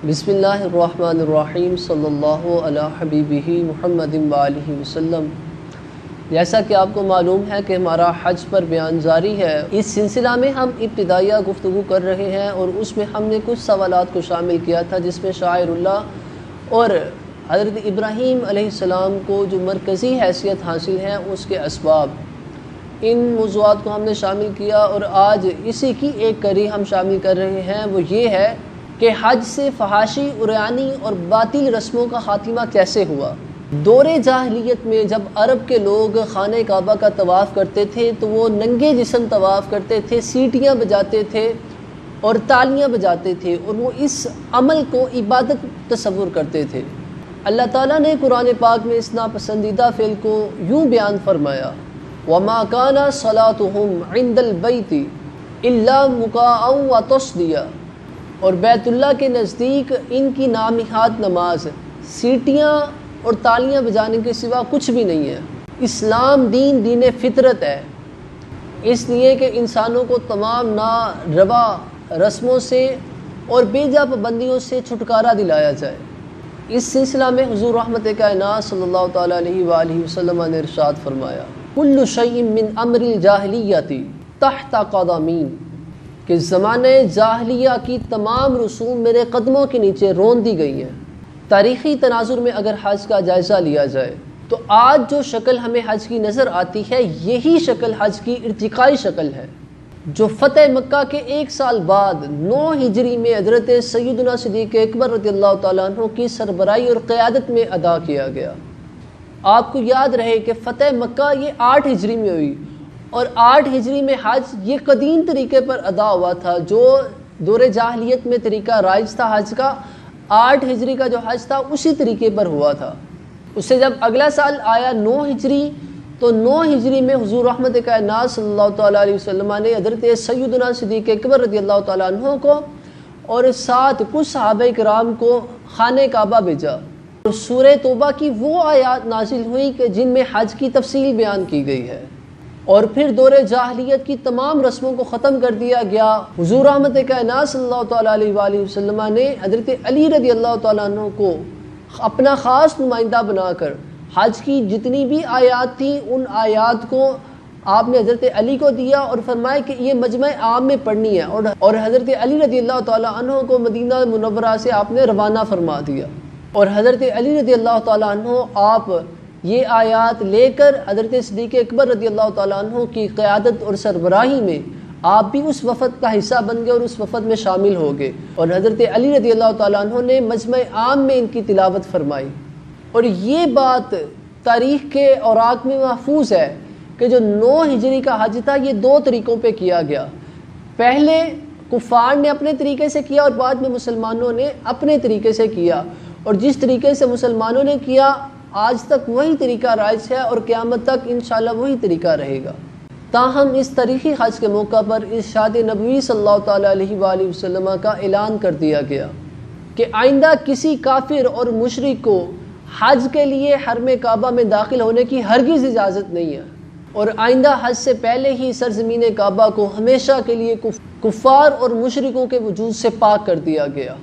بسم اللہ الرحمن الرحیم صلی اللہ علی حبیبہ محمد وآلہ وسلم۔ جیسا کہ آپ کو معلوم ہے کہ ہمارا حج پر بیان جاری ہے، اس سلسلہ میں ہم ابتدائیہ گفتگو کر رہے ہیں اور اس میں ہم نے کچھ سوالات کو شامل کیا تھا، جس میں شاعر اللہ اور حضرت ابراہیم علیہ السلام کو جو مرکزی حیثیت حاصل ہے اس کے اسباب، ان موضوعات کو ہم نے شامل کیا۔ اور آج اسی کی ایک کڑی ہم شامل کر رہے ہیں، وہ یہ ہے کہ حج سے فحاشی، عریانی اور باطل رسموں کا خاتمہ کیسے ہوا۔ دور جاہلیت میں جب عرب کے لوگ خانہ کعبہ کا طواف کرتے تھے تو وہ ننگے جسم طواف کرتے تھے، سیٹیاں بجاتے تھے اور تالیاں بجاتے تھے، اور وہ اس عمل کو عبادت تصور کرتے تھے۔ اللہ تعالیٰ نے قرآن پاک میں اس ناپسندیدہ فعل کو یوں بیان فرمایا، وَمَا كَانَ صَلَاتُهُمْ عِنْدَ الْبَيْتِ إِلَّا مُكَاءً وَتَصْدِيَةً، اور بیت اللہ کے نزدیک ان کی نامحاد نماز سیٹیاں اور تالیاں بجانے کے سوا کچھ بھی نہیں ہے۔ اسلام دین فطرت ہے، اس لیے کہ انسانوں کو تمام ناروا رسموں سے اور بے جا پابندیوں سے چھٹکارا دلایا جائے۔ اس سلسلہ میں حضور رحمت کائنات صلی اللہ تعالیٰ علیہ وآلہ وسلم نے ارشاد فرمایا، کل شیء من امر الجاہلیۃ تحت قدمی، کہ زمانہ جاہلیہ کی تمام رسوم میرے قدموں کے نیچے رون دی گئی ہیں۔ تاریخی تناظر میں اگر حج کا جائزہ لیا جائے تو آج جو شکل ہمیں حج کی نظر آتی ہے، یہی شکل حج کی ارتقائی شکل ہے، جو فتح مکہ کے 1 سال بعد 9 ہجری میں حضرت سیدنا صدیق اکبر رضی اللہ تعالیٰ عنہ کی سربراہی اور قیادت میں ادا کیا گیا۔ آپ کو یاد رہے کہ فتح مکہ یہ 8 ہجری میں ہوئی، اور 8 ہجری میں حج یہ قدیم طریقے پر ادا ہوا تھا، جو دور جاہلیت میں طریقہ رائج تھا حج کا، 8 ہجری کا جو حج تھا اسی طریقے پر ہوا تھا۔ اس سے جب اگلا سال آیا 9 ہجری، تو 9 ہجری میں حضور رحمت کائنات صلی اللہ تعالیٰ علیہ وسلم نے حضرت سیدنا صدیق اکبر رضی اللہ تعالیٰ عنہ کو اور ساتھ کچھ صحابہ کرام کو خانہ کعبہ بھیجا، اور سورہ توبہ کی وہ آیات نازل ہوئی کہ جن میں حج کی تفصیل بیان کی گئی ہے، اور پھر دور جاہلیت کی تمام رسموں کو ختم کر دیا گیا۔ حضور رحمت کائنات صلی اللہ تعالیٰ علیہ وآلہ وسلم نے حضرت علی رضی اللہ تعالیٰ عنہ کو اپنا خاص نمائندہ بنا کر حج کی جتنی بھی آیات تھیں ان آیات کو آپ نے حضرت علی کو دیا، اور فرمایا کہ یہ مجمع عام میں پڑھنی ہے، اور حضرت علی رضی اللہ تعالیٰ عنہ کو مدینہ منورہ سے آپ نے روانہ فرما دیا، اور حضرت علی رضی اللہ تعالیٰ عنہ آپ یہ آیات لے کر حضرت صدیق اکبر رضی اللہ تعالیٰ عنہ کی قیادت اور سربراہی میں آپ بھی اس وفد کا حصہ بن گئے اور اس وفد میں شامل ہو گئے، اور حضرت علی رضی اللہ تعالیٰ عنہ نے مجمع عام میں ان کی تلاوت فرمائی۔ اور یہ بات تاریخ کے اوراق میں محفوظ ہے کہ جو 9 ہجری کا حج تھا یہ 2 طریقوں پہ کیا گیا۔ پہلے کفار نے اپنے طریقے سے کیا، اور بعد میں مسلمانوں نے اپنے طریقے سے کیا، اور جس طریقے سے مسلمانوں نے کیا آج تک وہی طریقہ رائج ہے، اور قیامت تک انشاءاللہ وہی طریقہ رہے گا۔ تاہم اس تاریخی حج کے موقع پر ارشاد نبوی صلی اللہ تعالیٰ علیہ وآلہ وسلم کا اعلان کر دیا گیا کہ آئندہ کسی کافر اور مشرک کو حج کے لیے حرم کعبہ میں داخل ہونے کی ہرگز اجازت نہیں ہے، اور آئندہ حج سے پہلے ہی سرزمین کعبہ کو ہمیشہ کے لیے کفار اور مشرکوں کے وجود سے پاک کر دیا گیا۔